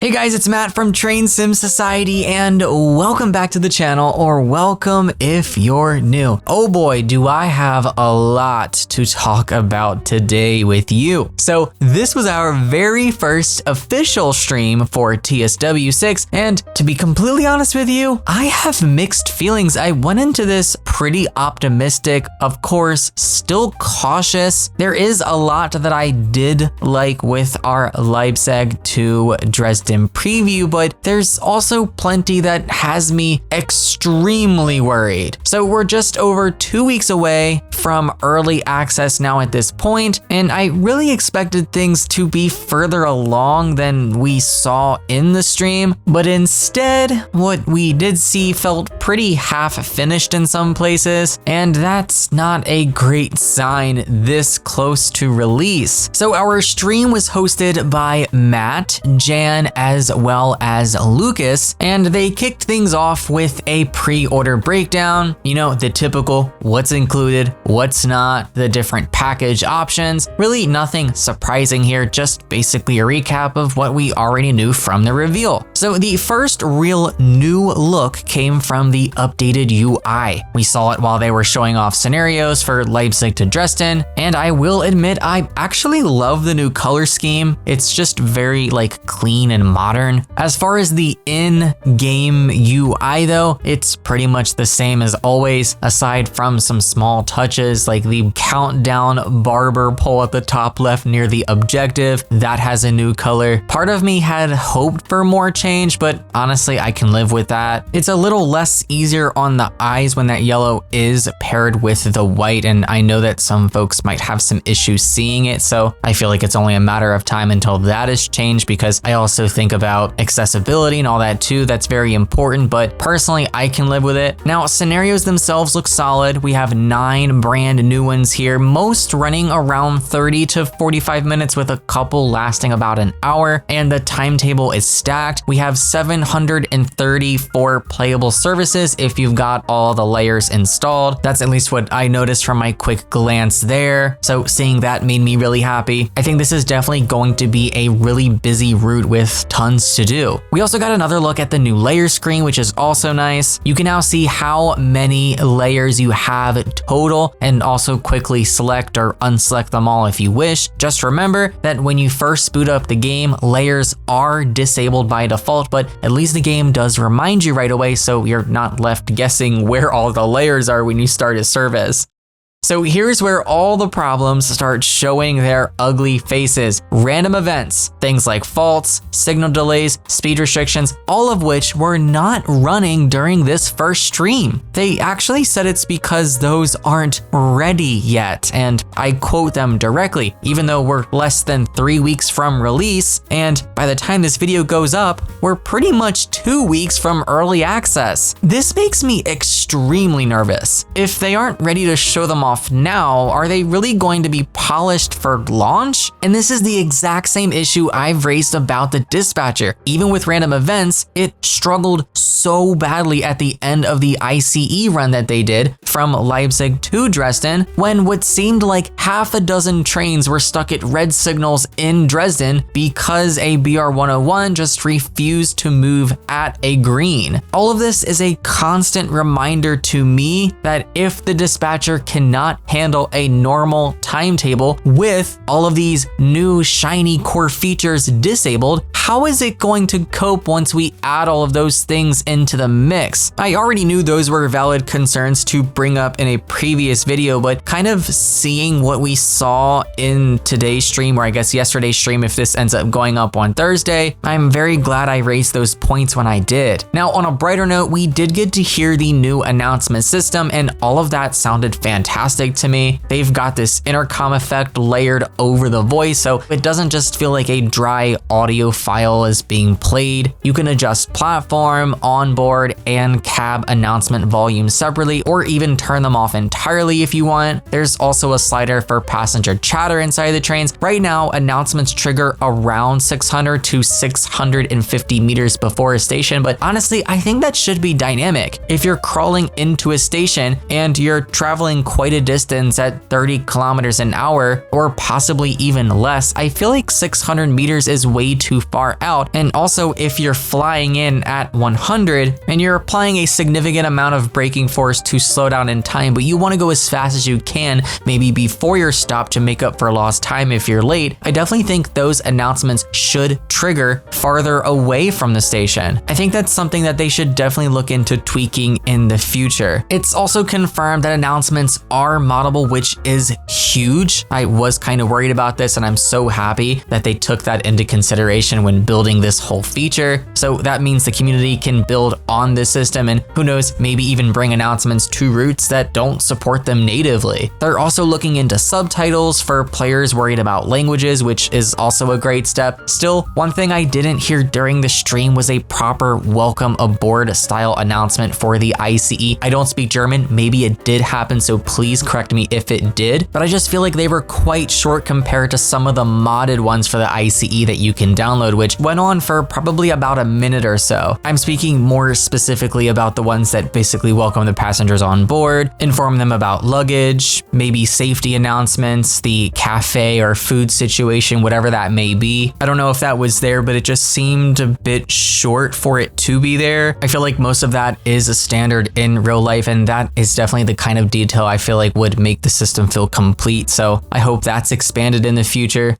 Hey guys, it's Matt from Train Sim Society and welcome back to the channel, or welcome if you're new. Oh boy, do I have a lot to talk about today with you. So this was our very first official stream for TSW6, and to be completely honest with you, I have mixed feelings. I went into this pretty optimistic, of course, still cautious. There is a lot that I did like with our Leipzig to Dresden preview, but there's also plenty that has me extremely worried. So we're just over 2 weeks away from early access now at this point, and I really expected things to be further along than we saw in the stream, but instead what we did see felt pretty half finished in some places, and that's not a great sign this close to release. So our stream was hosted by Matt, Jan, as well as Lucas, and they kicked things off with a pre-order breakdown. You know, the typical what's included, what's not, the different package options. Really nothing surprising here, just basically a recap of what we already knew from the reveal. So the first real new look came from the updated UI. We saw it while they were showing off scenarios for Leipzig to Dresden, and I will admit I actually love the new color scheme. It's just very clean and modern. As far as the in-game UI though, it's pretty much the same as always, aside from some small touches like the countdown barber pole at the top left near the objective. That has a new color. Part of me had hoped for more change, but honestly I can live with that. It's a little less easier on the eyes when that yellow is paired with the white, and I know that some folks might have some issues seeing it, so I feel like it's only a matter of time until that is changed, because I also think about accessibility and all that too. That's very important, but personally I can live with it. Now scenarios themselves look solid. We have 9 brand new ones here, most running around 30 to 45 minutes with a couple lasting about an hour, and the timetable is stacked. We have 734 playable services if you've got all the layers installed. That's at least what I noticed from my quick glance there. So seeing that made me really happy. I think this is definitely going to be a really busy route with tons to do. We also got another look at the new layer screen, which is also nice. You can now see how many layers you have total, and also quickly select or unselect them all if you wish. Just remember that when you first boot up the game, layers are disabled by default, but at least the game does remind you right away, so you're not left guessing where all the layers are when you start a service. So here's where all the problems start showing their ugly faces. Random events, things like faults, signal delays, speed restrictions, all of which were not running during this first stream. They actually said it's because those aren't ready yet, and I quote them directly, even though we're less than 3 weeks from release, and by the time this video goes up, we're pretty much 2 weeks from early access. This makes me extremely nervous. If they aren't ready to show them off now, are they really going to be polished for launch? And this is the exact same issue I've raised about the dispatcher. Even with random events, it struggled so badly at the end of the ICE run that they did from Leipzig to Dresden, when what seemed like half a dozen trains were stuck at red signals in Dresden because a BR101 just refused to move at a green. All of this is a constant reminder to me that if the dispatcher cannot handle a normal timetable with all of these new shiny core features disabled, how is it going to cope once we add all of those things into the mix? I already knew those were valid concerns to bring up in a previous video, but kind of seeing what we saw in today's stream, or I guess yesterday's stream if this ends up going up on Thursday, I'm very glad I raised those points when I did. Now on a brighter note, we did get to hear the new announcement system, and all of that sounded fantastic to me. They've got this intercom effect layered over the voice, so it doesn't just feel like a dry audio file is being played. You can adjust platform, onboard, and cab announcement volume separately, or even turn them off entirely if you want. There's also a slider for passenger chatter inside the trains. Right now, announcements trigger around 600 to 650 meters before a station, but honestly, I think that should be dynamic. If you're crawling into a station and you're traveling quite a a distance at 30 kilometers an hour or possibly even less, I feel like 600 meters is way too far out. And also, if you're flying in at 100 and you're applying a significant amount of braking force to slow down in time, but you want to go as fast as you can, maybe before your stop to make up for lost time if you're late, I definitely think those announcements should trigger farther away from the station. I think that's something that they should definitely look into tweaking in the future. It's also confirmed that announcements are moddable, which is huge. I was kind of worried about this, and I'm so happy that they took that into consideration when building this whole feature. So that means the community can build on this system, and who knows, maybe even bring announcements to routes that don't support them natively. They're also looking into subtitles for players worried about languages, which is also a great step. Still, one thing I didn't hear during the stream was a proper welcome aboard style announcement for the ICE. I don't speak German, maybe it did happen, so please correct me if it did, but I just feel like they were quite short compared to some of the modded ones for the ICE that you can download, which went on for probably about a minute or so. I'm speaking more specifically about the ones that basically welcome the passengers on board, inform them about luggage, maybe safety announcements, the cafe or food situation, whatever that may be. I don't know if that was there, but it just seemed a bit short for it to be there. I feel like most of that is a standard in real life, and that is definitely the kind of detail I feel like would make the system feel complete. So I hope that's expanded in the future.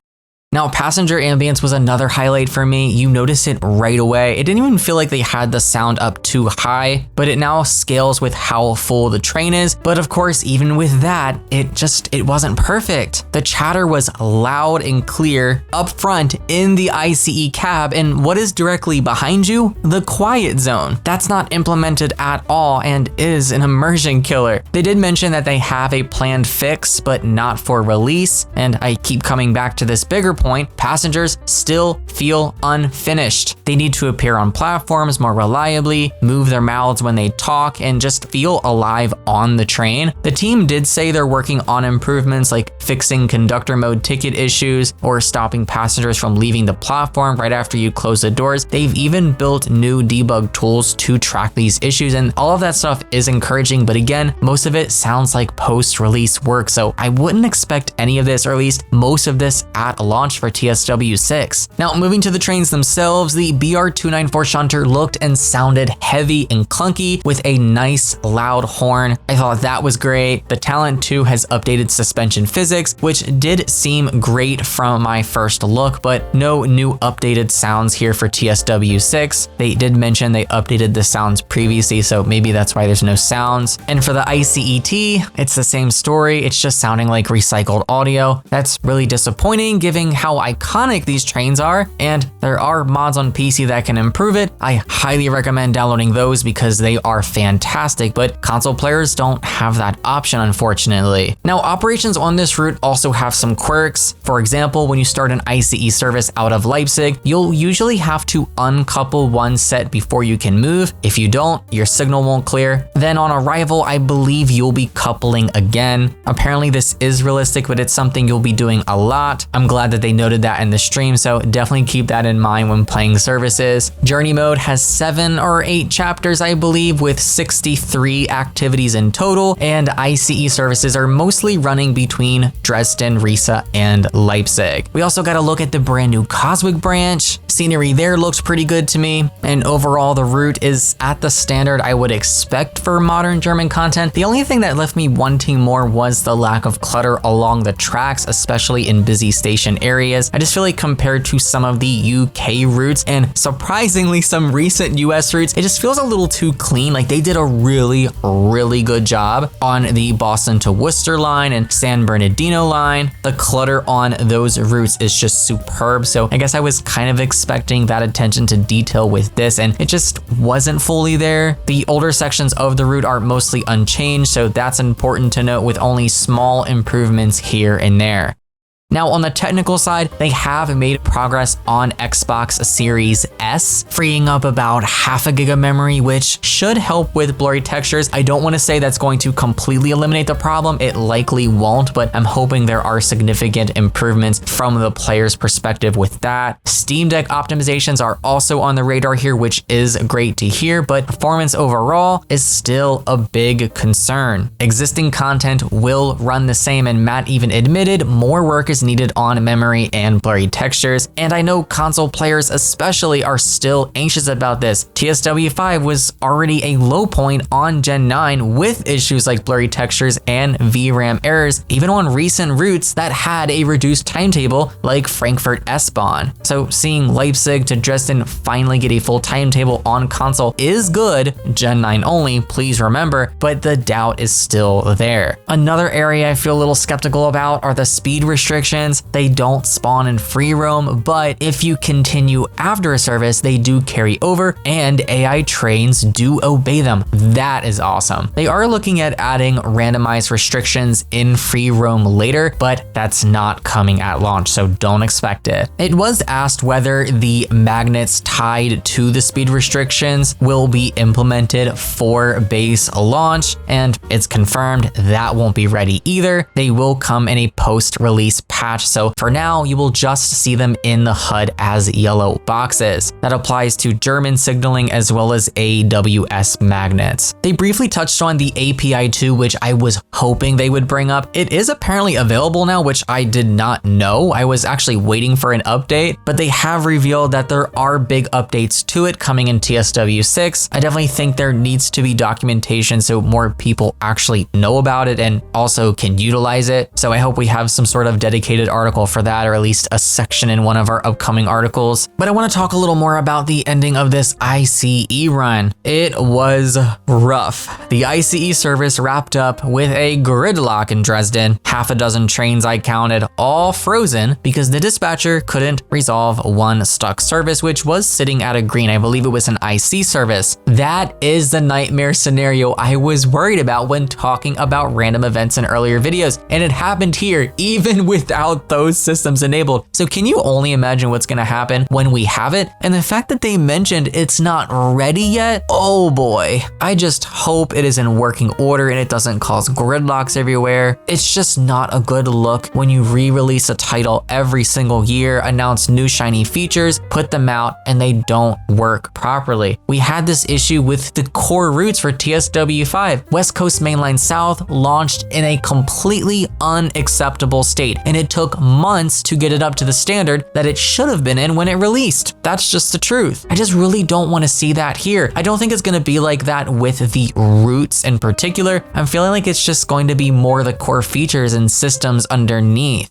Now, passenger ambience was another highlight for me. You notice it right away. It didn't even feel like they had the sound up too high, but it now scales with how full the train is. But of course, even with that, it wasn't perfect. The chatter was loud and clear up front in the ICE cab, and what is directly behind you? The quiet zone. That's not implemented at all and is an immersion killer. They did mention that they have a planned fix, but not for release. And I keep coming back to this bigger point, passengers still feel unfinished. They need to appear on platforms more reliably, move their mouths when they talk, and just feel alive on the train. The team did say they're working on improvements like fixing conductor mode ticket issues or stopping passengers from leaving the platform right after you close the doors. They've even built new debug tools to track these issues, and all of that stuff is encouraging, but again, most of it sounds like post-release work, so I wouldn't expect any of this, or at least most of this, at launch for TSW6. Now, moving to the trains themselves, the BR294 shunter looked and sounded heavy and clunky with a nice loud horn. I thought that was great. The Talent 2 has updated suspension physics, which did seem great from my first look, but no new updated sounds here for TSW6. They did mention they updated the sounds previously, so maybe that's why there's no sounds. And for the ICET, it's the same story. It's just sounding like recycled audio. That's really disappointing given how iconic these trains are, and there are mods on PC that can improve it. I highly recommend downloading those because they are fantastic, but console players don't have that option, unfortunately. Now, operations on this route also have some quirks. For example, when you start an ICE service out of Leipzig, you'll usually have to uncouple one set before you can move. If you don't, your signal won't clear. Then on arrival, I believe you'll be coupling again. Apparently this is realistic, but it's something you'll be doing a lot. I'm glad that they noted that in the stream, so definitely keep that in mind when playing services. Journey mode has 7 or 8 chapters, I believe, with 63 activities in total, and ICE services are mostly running between Dresden, Riesa, and Leipzig. We also got to look at the brand new Coswig branch. Scenery there looks pretty good to me, and overall the route is at the standard I would expect for modern German content. The only thing that left me wanting more was the lack of clutter along the tracks, especially in busy station areas. I just feel like compared to some of the UK routes and surprisingly some recent US routes, it just feels a little too clean. Like they did a really good job on the Boston to Worcester line and San Bernardino line. The clutter on those routes is just superb. So I guess I was kind of expecting that attention to detail with this, and it just wasn't fully there. The older sections of the route are mostly unchanged, so that's important to note, with only small improvements here and there. Now on the technical side, they have made progress on Xbox Series S, freeing up about half a gig of memory, which should help with blurry textures. I don't want to say that's going to completely eliminate the problem. It likely won't, but I'm hoping there are significant improvements from the player's perspective with that. Steam Deck optimizations are also on the radar here, which is great to hear, but performance overall is still a big concern. Existing content will run the same, and Matt even admitted more work is needed on memory and blurry textures, and I know console players especially are still anxious about this. TSW5 was already a low point on Gen 9 with issues like blurry textures and VRAM errors, even on recent routes that had a reduced timetable like Frankfurt S-Bahn. So seeing Leipzig to Dresden finally get a full timetable on console is good, Gen 9 only, please remember, but the doubt is still there. Another area I feel a little skeptical about are the speed restrictions. They don't spawn in free roam, but if you continue after a service, they do carry over and AI trains do obey them. That is awesome. They are looking at adding randomized restrictions in free roam later, but that's not coming at launch, so don't expect it. It was asked whether the magnets tied to the speed restrictions will be implemented for base launch, and it's confirmed that won't be ready either. They will come in a post-release patch, so for now you will just see them in the HUD as yellow boxes. That applies to German signaling as well as AWS magnets. They briefly touched on the API 2, which I was hoping they would bring up. It is apparently available now, which I did not know. I was actually waiting for an update, but they have revealed that there are big updates to it coming in TSW6. I definitely think there needs to be documentation so more people actually know about it and also can utilize it. So I hope we have some sort of dedicated article for that, or at least a section in one of our upcoming articles. But I want to talk a little more about the ending of this ICE run. It was rough. The ICE service wrapped up with a gridlock in Dresden. Half a dozen trains I counted, all frozen because the dispatcher couldn't resolve one stuck service, which was sitting at a green. I believe it was an IC service. That is the nightmare scenario I was worried about when talking about random events in earlier videos, and it happened here even without those systems enabled. So can you only imagine what's gonna happen when we have it? And the fact that they mentioned it's not ready yet, oh boy. I just hope it is in working order and it doesn't cause gridlocks everywhere. It's just not a good look when you re-release a title every single year, announce new shiny features, put them out, and they don't work properly. We had this issue with the core routes for TSW5. West Coast Mainline South launched in a completely unacceptable state, and it took months to get it up to the standard that it should have been in when it released. That's just the truth. I just really don't want to see that here. I don't think it's going to be like that with the routes in particular. I'm feeling like it's just going to be more the core features and systems underneath.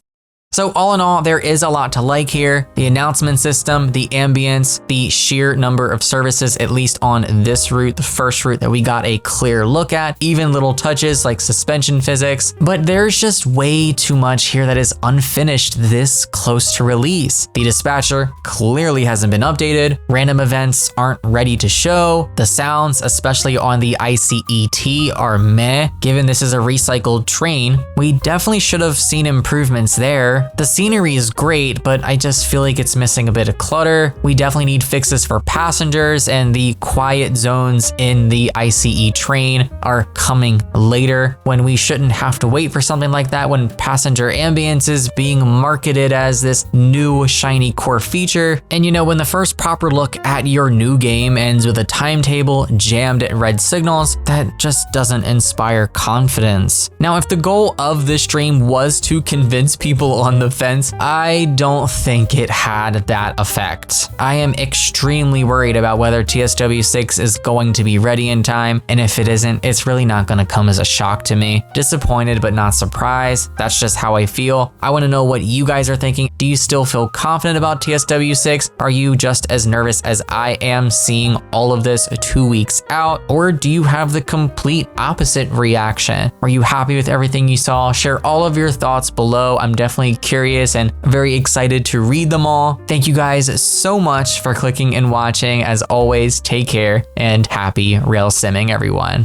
So all in all, there is a lot to like here. The announcement system, the ambience, the sheer number of services, at least on this route, the first route that we got a clear look at, even little touches like suspension physics, but there's just way too much here that is unfinished this close to release. The dispatcher clearly hasn't been updated. Random events aren't ready to show. The sounds, especially on the ICET, are meh. Given this is a recycled train, we definitely should have seen improvements there. The scenery is great, but I just feel like it's missing a bit of clutter. We definitely need fixes for passengers, and the quiet zones in the ICE train are coming later when we shouldn't have to wait for something like that when passenger ambience is being marketed as this new shiny core feature. And you know, when the first proper look at your new game ends with a timetable jammed at red signals, that just doesn't inspire confidence. Now, if the goal of this stream was to convince people on the fence, I don't think it had that effect. I am extremely worried about whether TSW6 is going to be ready in time, and if it isn't, it's really not going to come as a shock to me. Disappointed but not surprised. That's just how I feel. I want to know what you guys are thinking. Do you still feel confident about TSW6? Are you just as nervous as I am seeing all of this 2 weeks out? Or do you have the complete opposite reaction? Are you happy with everything you saw? Share all of your thoughts below. I'm definitely curious and very excited to read them all. Thank you guys so much for clicking and watching. As always, take care and happy rail simming, everyone.